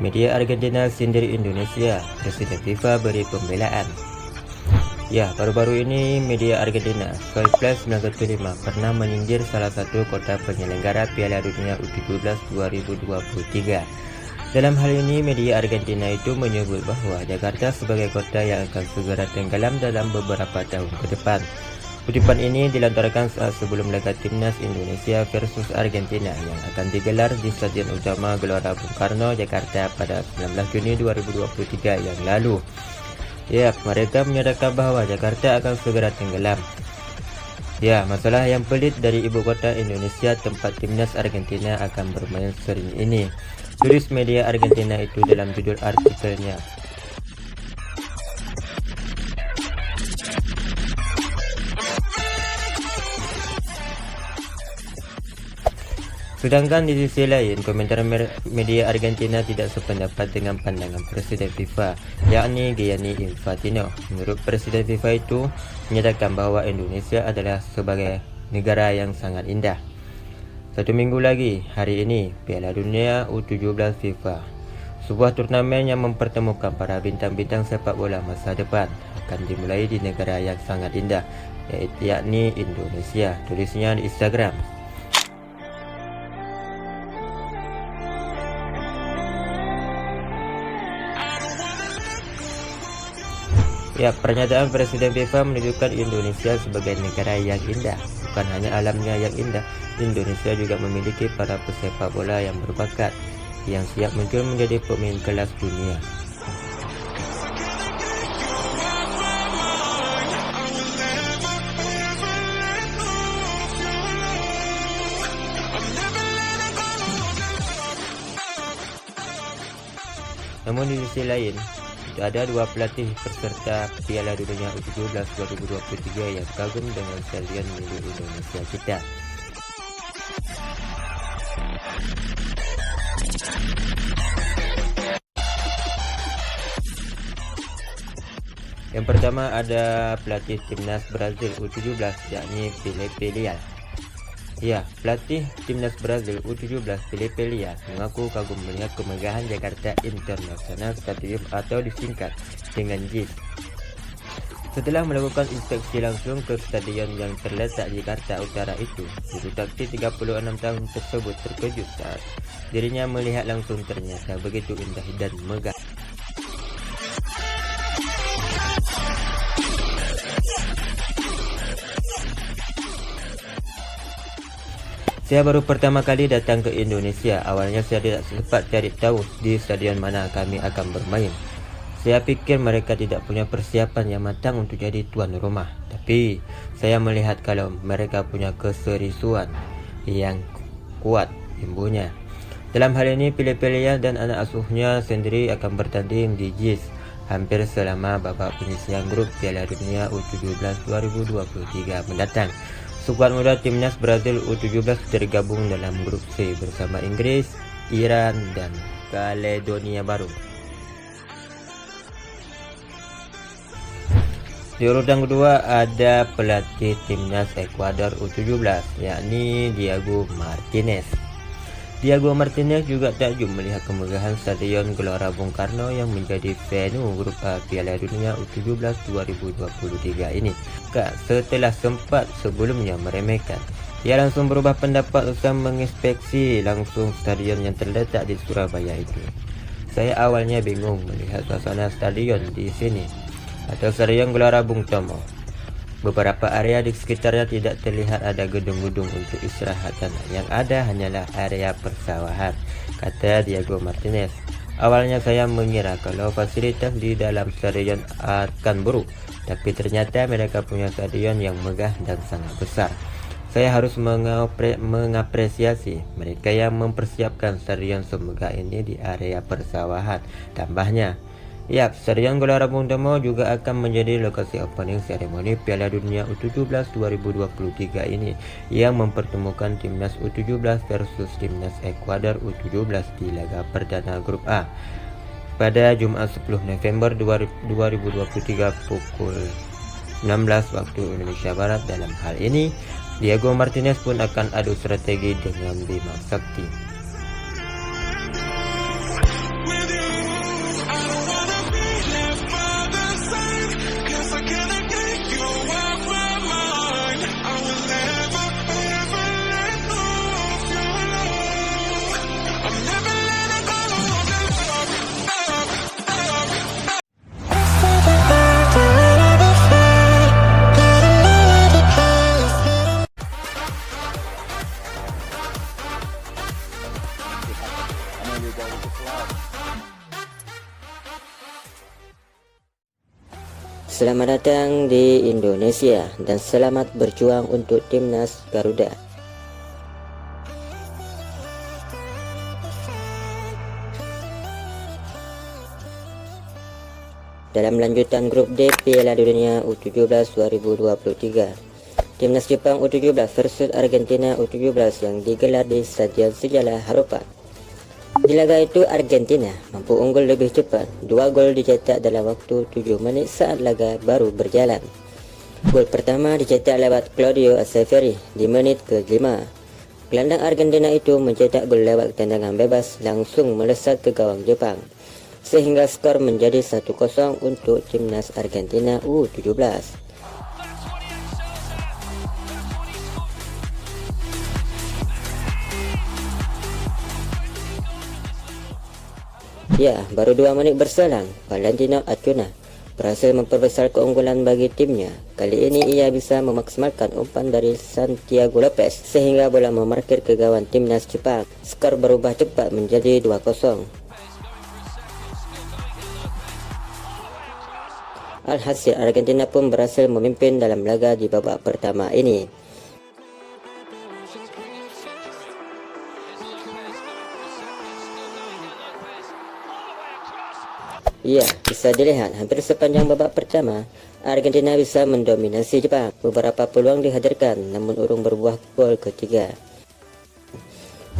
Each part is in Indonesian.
Media Argentina sindir Indonesia, Presiden FIFA beri pembelaan. Ya, baru-baru ini media Argentina, Soyplus 915, pernah menyindir salah satu kota penyelenggara Piala Dunia U17 2023. Dalam hal ini, media Argentina itu menyebut bahwa Jakarta sebagai kota yang akan segera tenggelam dalam beberapa tahun ke depan. Kutipan ini dilontarkan saat sebelum laga timnas Indonesia versus Argentina yang akan digelar di Stadion Utama Gelora Bung Karno, Jakarta pada 19 Juni 2023 yang lalu. Ya, mereka menyatakan bahwa Jakarta akan segera tenggelam. Ya, masalah yang pelik dari ibu kota Indonesia tempat timnas Argentina akan bermain sering ini, tulis media Argentina itu dalam judul artikelnya. Sedangkan di sisi lain, komentar media Argentina tidak sependapat dengan pandangan Presiden FIFA, yakni Gianni Infantino. Menurut Presiden FIFA itu menyatakan bahwa Indonesia adalah sebagai negara yang sangat indah. Satu minggu lagi, hari ini, Piala Dunia U17 FIFA, sebuah turnamen yang mempertemukan para bintang-bintang sepak bola masa depan, akan dimulai di negara yang sangat indah, yakni Indonesia, tulisnya di Instagram. Ya, pernyataan Presiden FIFA menunjukkan Indonesia sebagai negara yang indah. Bukan hanya alamnya yang indah, Indonesia juga memiliki para pesepak bola yang berbakat, yang siap muncul menjadi pemain kelas dunia. Namun di sisi lain, ada dua pelatih peserta Piala Dunia U17 2023 yang kagum dengan stadion milik Indonesia kita. Yang pertama ada pelatih timnas Brazil U17, yakni Felipe Luis. Ya, pelatih timnas Brazil U17 Felipe Luis mengaku kagum melihat kemegahan Jakarta International Stadium atau disingkat dengan JIS. Setelah melakukan inspeksi langsung ke stadion yang terletak di Jakarta Utara itu, juru taktik 36 tahun tersebut terkejut saat dirinya melihat langsung ternyata begitu indah dan megah. Saya baru pertama kali datang ke Indonesia. Awalnya saya tidak sempat cari tahu di stadion mana kami akan bermain. Saya pikir mereka tidak punya persiapan yang matang untuk jadi tuan rumah. Tapi saya melihat kalau mereka punya keseriusan yang kuat, imbunya. Dalam hal ini, Felipe Luis dan anak asuhnya sendiri akan bertanding di JIS hampir selama babak penyisihan grup Piala Dunia U17 2023 mendatang. Skuad muda timnas Brazil U17 tergabung dalam grup C bersama Inggris, Iran, dan Kaledonia Baru. Di urutan kedua ada pelatih timnas Ekuador U17, yakni Diego Martinez. Diego Martinez juga takjub melihat kemegahan Stadion Gelora Bung Karno yang menjadi venue grup A Piala Dunia U17 2023 ini. Setelah sempat sebelumnya meremehkan, ia langsung berubah pendapat usai menginspeksi langsung stadion yang terletak di Surabaya itu. Saya awalnya bingung melihat suasana stadion di sini atau Stadion Gelora Bung Tomo. Beberapa area di sekitarnya tidak terlihat ada gedung-gedung untuk istirahatan. Yang ada hanyalah area persawahan, kata Diego Martinez. Awalnya saya mengira kalau fasilitas di dalam stadion akan buruk, tapi ternyata mereka punya stadion yang megah dan sangat besar. Saya harus mengapresiasi mereka yang mempersiapkan stadion semegah ini di area persawahan, tambahnya. Ya, Stadion Gelora Bung Tomo juga akan menjadi lokasi opening seremoni Piala Dunia U17 2023 ini yang mempertemukan timnas U17 versus timnas Ekuador U17 di laga perdana grup A pada Jumat 10 November 2023 pukul 16 waktu Indonesia Barat. Dalam hal ini, Diego Martinez pun akan adu strategi dengan Bima Sakti. Selamat datang di Indonesia dan selamat berjuang untuk Timnas Garuda. Dalam lanjutan grup D Piala Dunia U17 2023, Timnas Jepang U17 versus Argentina U17 yang digelar di Stadion Sejarah Harupat. Di laga itu Argentina mampu unggul lebih cepat, 2 gol dicetak dalam waktu 7 menit saat laga baru berjalan. Gol pertama dicetak lewat Claudio Acerbi di menit ke-5. Gelandang Argentina itu mencetak gol lewat tendangan bebas langsung melesat ke gawang Jepang, sehingga skor menjadi 1-0 untuk Timnas Argentina U17. Ya, baru 2 menit berselang, Valentino Acuna berhasil memperbesar keunggulan bagi timnya. Kali ini ia bisa memaksimalkan umpan dari Santiago Lopez sehingga bola memarkir ke gawang Timnas Jepang. Skor berubah cepat menjadi 2-0. Alhasil Argentina pun berhasil memimpin dalam laga di babak pertama ini. Ya, bisa dilihat hampir sepanjang babak pertama, Argentina bisa mendominasi Jepang. Beberapa peluang dihadirkan, namun urung berbuah gol ketiga.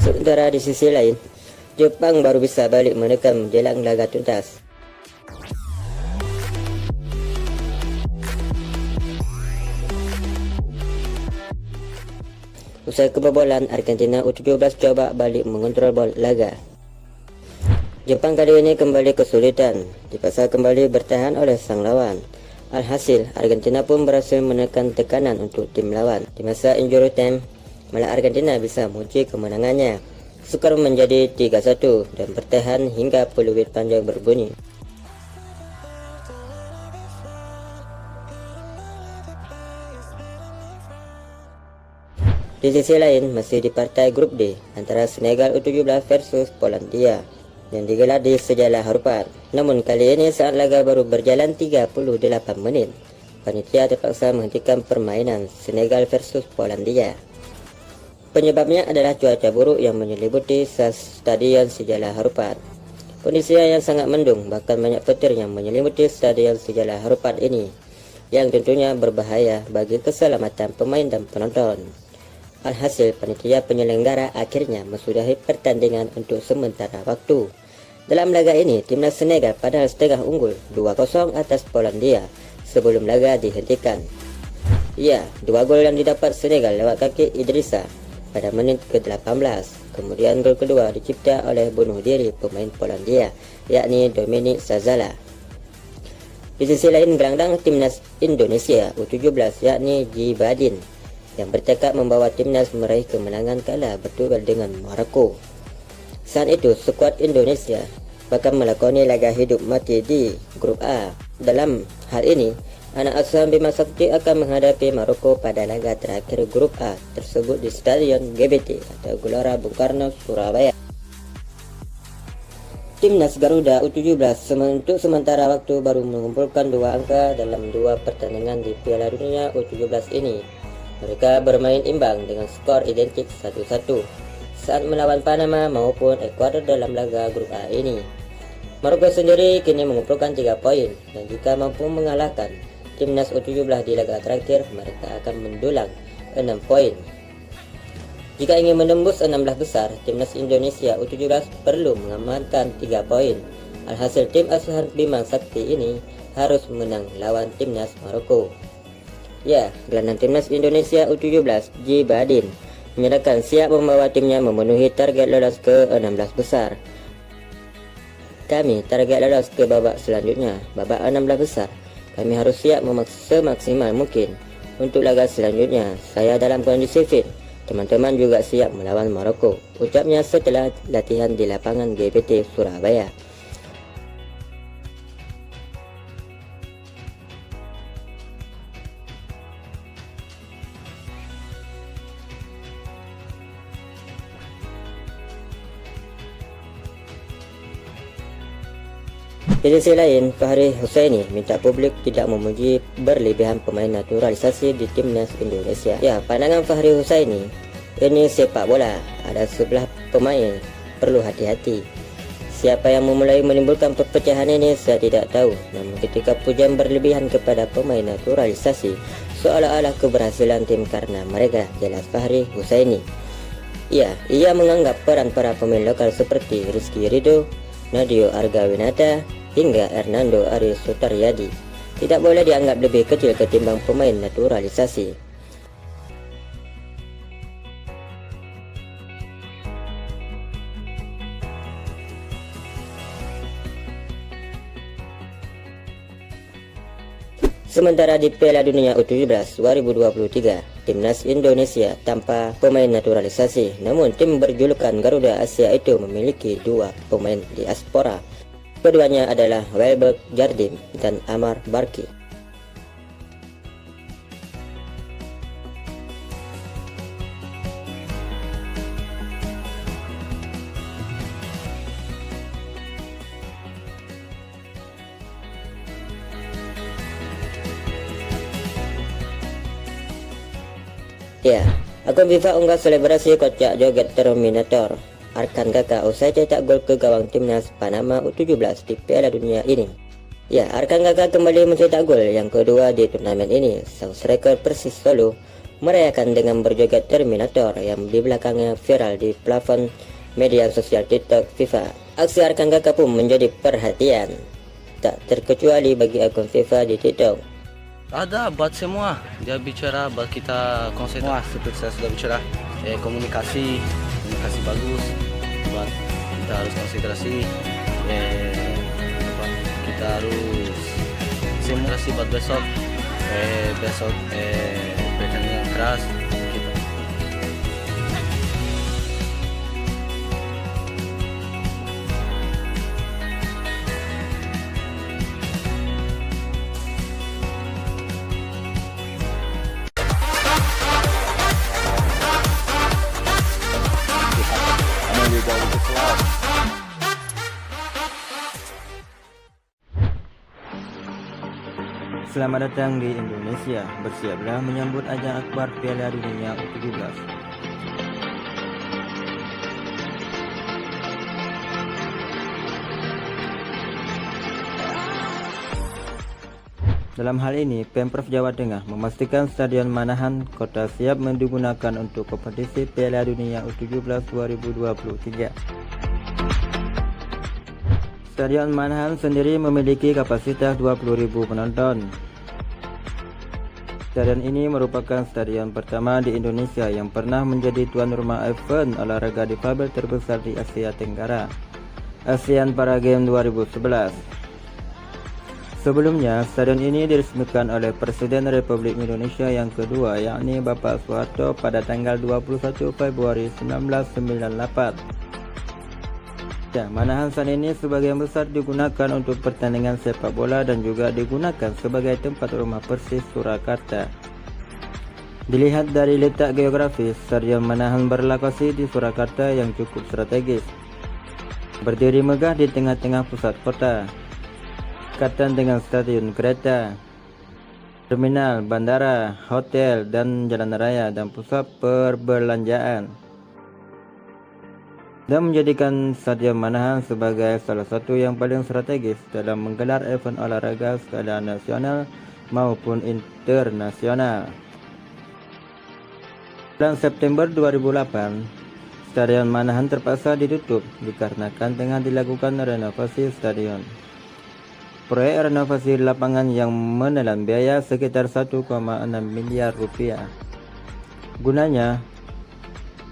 Sementara di sisi lain, Jepang baru bisa balik menekan menjelang laga tuntas. Usai kebobolan, Argentina U17 coba balik mengontrol bola laga. Jepang kali ini kembali kesulitan, dipaksa kembali bertahan oleh sang lawan. Alhasil, Argentina pun berhasil menekan tekanan untuk tim lawan. Di masa injury time, malah Argentina bisa mengunci kemenangannya. Skor menjadi 3-1 dan bertahan hingga peluit panjang berbunyi. Di sisi lain, masih di partai grup D antara Senegal U17 versus Polandia yang digelar di Sejarah Harupat. Namun kali ini saat laga baru berjalan 38 menit, panitia terpaksa menghentikan permainan Senegal versus Polandia. Penyebabnya adalah cuaca buruk yang menyelimuti Stadion Sejarah Harupat. Kondisi yang sangat mendung, bahkan banyak petir yang menyelimuti Stadion Sejarah Harupat ini, yang tentunya berbahaya bagi keselamatan pemain dan penonton. Alhasil, panitia penyelenggara akhirnya mensudahi pertandingan untuk sementara waktu. Dalam laga ini, Timnas Senegal padahal setengah unggul 2-0 atas Polandia sebelum laga dihentikan. Ya, 2 gol yang didapat Senegal lewat kaki Idrissa pada menit ke-18. Kemudian gol kedua dicipta oleh bunuh diri pemain Polandia, yakni Dominik Sazala. Di sisi lain, gelandang Timnas Indonesia U17 yakni Djibadin yang bertekad membawa timnas meraih kemenangan kala berduel dengan Maroko. Saat itu, skuad Indonesia bakal melakoni laga hidup mati di grup A. Dalam hal ini, anak asuhan Bima Sakti akan menghadapi Maroko pada laga terakhir grup A tersebut di Stadion GBT atau Gelora Bung Karno, Surabaya. Timnas Garuda U17 untuk sementara waktu baru mengumpulkan 2 angka dalam 2 pertandingan di Piala Dunia U17 ini. Mereka bermain imbang dengan skor identik 1-1 saat melawan Panama maupun Ekuador dalam laga grup A ini. Maroko sendiri kini mengumpulkan 3 poin dan jika mampu mengalahkan Timnas U17 di laga terakhir, mereka akan mendulang 6 poin. Jika ingin menembus 16 besar, Timnas Indonesia U17 perlu mengamankan 3 poin. Alhasil tim asuhan Bima Sakti ini harus menang lawan Timnas Maroko. Ya, gelandang Timnas Indonesia U17 Djibadin menyatakan siap membawa timnya memenuhi target lolos ke 16 besar. Kami target lolos ke babak selanjutnya, babak 16 besar. Kami harus siap semaksimal mungkin untuk laga selanjutnya. Saya dalam kondisi fit. Teman-teman juga siap melawan Maroko, ucapnya setelah latihan di lapangan GBT Surabaya. Di sisi lain, Fahri Husaini minta publik tidak memuji berlebihan pemain naturalisasi di timnas Indonesia. Ya, pandangan Fahri Husaini, ini sepak bola, ada 11 pemain, perlu hati-hati. Siapa yang memulai menimbulkan perpecahan ini saya tidak tahu. Namun ketika pujian berlebihan kepada pemain naturalisasi, seolah-olah keberhasilan tim karena mereka, jelas Fahri Husaini. Ya, ia menganggap peran para pemain lokal seperti Rizky Ridho, Nadio Argawinata, hingga Hernando Ari Sutaryadi tidak boleh dianggap lebih kecil ketimbang pemain naturalisasi. Sementara di Piala Dunia U17 2023, timnas Indonesia tanpa pemain naturalisasi, namun tim berjulukan Garuda Asia itu memiliki 2 pemain diaspora. Keduanya adalah Welberg Jardim dan Amar Barki. Ya, akun FIFA unggah selebrasi kocak joget Terminator Arkan Kakak usai cetak gol ke gawang timnas Panama U17 di Piala Dunia ini. Ya, Arkan Kakak kembali mencetak gol yang kedua di turnamen ini. Sang striker Persis Solo merayakan dengan berjoget Terminator yang di belakangnya viral di plafon media sosial TikTok FIFA. Aksi Arkan Kakak pun menjadi perhatian, tak terkecuali bagi akun FIFA di TikTok. Ada buat semua, dia bicara buat kita konsentrasi. Seperti saya sudah bicara, komunikasi bagus, buat kita harus konsentrasi, kita harus konsentrasi buat besok pertandingan keras. Selamat datang di Indonesia, bersiaplah menyambut ajang akbar Piala Dunia U17. Dalam hal ini, Pemprov Jawa Tengah memastikan Stadion Manahan Kota siap digunakan untuk kompetisi Piala Dunia U17 2023. Stadion Manahan sendiri memiliki kapasitas 20.000 penonton. Stadion ini merupakan stadion pertama di Indonesia yang pernah menjadi tuan rumah event olahraga difabel terbesar di Asia Tenggara, ASEAN Para Games 2011. Sebelumnya, stadion ini diresmikan oleh Presiden Republik Indonesia yang kedua, yakni Bapak Soeharto pada tanggal 21 Februari 1998. Ya, Manahan saat ini sebagian besar digunakan untuk pertandingan sepak bola dan juga digunakan sebagai tempat rumah Persis Surakarta. Dilihat dari letak geografis, Stadion Manahan berlokasi di Surakarta yang cukup strategis. Berdiri megah di tengah-tengah pusat kota, dekatan dengan stasiun kereta, terminal, bandara, hotel, dan jalan raya dan pusat perbelanjaan, dan menjadikan Stadion Manahan sebagai salah satu yang paling strategis dalam menggelar event olahraga skala nasional maupun internasional. Bulan September 2008, Stadion Manahan terpaksa ditutup dikarenakan tengah dilakukan renovasi stadion. Proyek renovasi lapangan yang menelan biaya sekitar 1,6 miliar rupiah. Gunanya,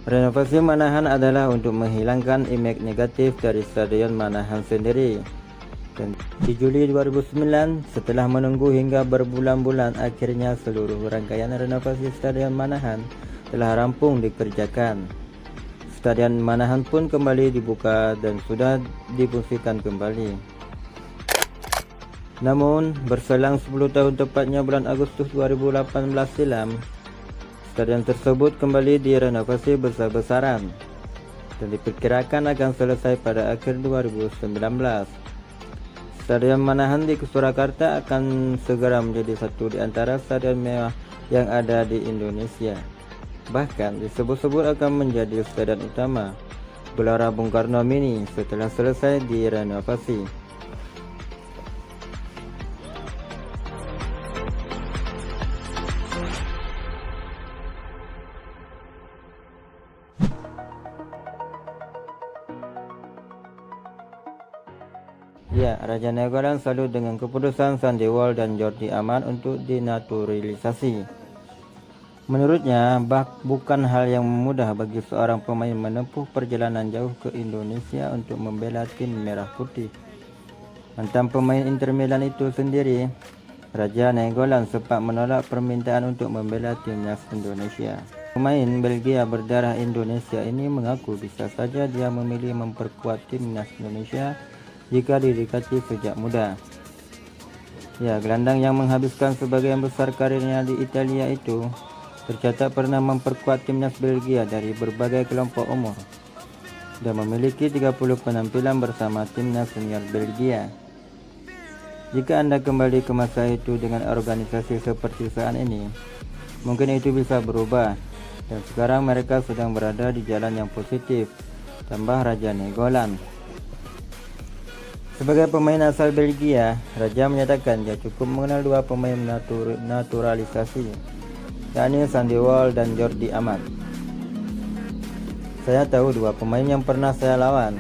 renovasi Manahan adalah untuk menghilangkan image negatif dari Stadion Manahan sendiri. Dan di Juli 2009, setelah menunggu hingga berbulan-bulan, akhirnya seluruh rangkaian renovasi Stadion Manahan telah rampung dikerjakan. Stadion Manahan pun kembali dibuka dan sudah difungsikan kembali. Namun, berselang 10 tahun tepatnya bulan Agustus 2018 silam, stadion tersebut kembali direnovasi besar-besaran dan diperkirakan akan selesai pada akhir 2019. Stadion Manahan di Surakarta akan segera menjadi satu di antara stadion mewah yang ada di Indonesia. Bahkan disebut-sebut akan menjadi stadion utama Gelora Bung Karno Mini setelah selesai direnovasi. Ya, Raja Nainggolan salut dengan keputusan Sandy Walsh dan Jordi Amat untuk dinaturalisasi. Menurutnya, bukan hal yang mudah bagi seorang pemain menempuh perjalanan jauh ke Indonesia untuk membela tim Merah Putih. Mantan pemain Inter Milan itu sendiri, Raja Nainggolan sempat menolak permintaan untuk membela timnas Indonesia. Pemain Belgia berdarah Indonesia ini mengaku bisa saja dia memilih memperkuat timnas Indonesia jika didekati sejak muda. Ya, gelandang yang menghabiskan sebagian besar karirnya di Italia itu tercatat pernah memperkuat timnas Belgia dari berbagai kelompok umur dan memiliki 30 penampilan bersama timnas senior Belgia. Jika Anda kembali ke masa itu dengan organisasi seperti saat ini, mungkin itu bisa berubah dan sekarang mereka sedang berada di jalan yang positif, tambah Raja Nainggolan. Sebagai pemain asal Belgia, Raja menyatakan dia cukup mengenal dua pemain naturalisasi, yakni Sandy Walsh dan Jordi Amat. Saya tahu dua pemain yang pernah saya lawan.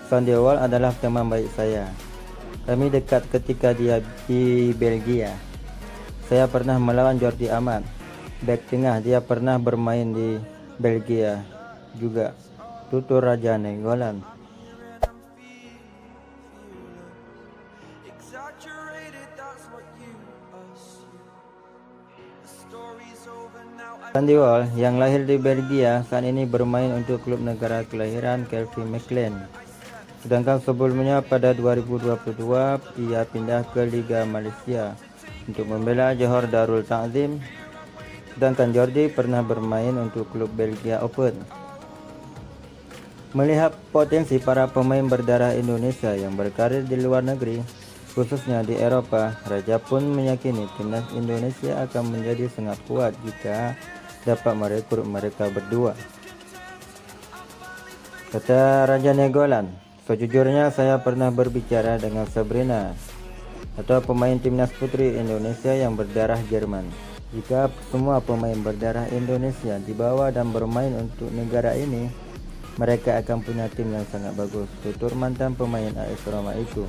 Sandy Walsh adalah teman baik saya. Kami dekat ketika dia di Belgia. Saya pernah melawan Jordi Amat, bek tengah, dia pernah bermain di Belgia juga, tutur Raja Nainggolan. Sandy Walsh yang lahir di Belgia saat ini bermain untuk klub negara kelahiran Calvin McLean. Sedangkan sebelumnya pada 2022 ia pindah ke Liga Malaysia untuk membela Johor Darul Ta'zim. Sedangkan Jordi pernah bermain untuk klub Belgia Open. Melihat potensi para pemain berdarah Indonesia yang berkarir di luar negeri, khususnya di Eropa, Raja pun meyakini timnas Indonesia akan menjadi sangat kuat jika dapat merekrut mereka berdua. Kata Raja Nainggolan, sejujurnya saya pernah berbicara dengan Sabrina, atau pemain timnas putri Indonesia yang berdarah Jerman. Jika semua pemain berdarah Indonesia dibawa dan bermain untuk negara ini, mereka akan punya tim yang sangat bagus, tutur mantan pemain AS Roma itu.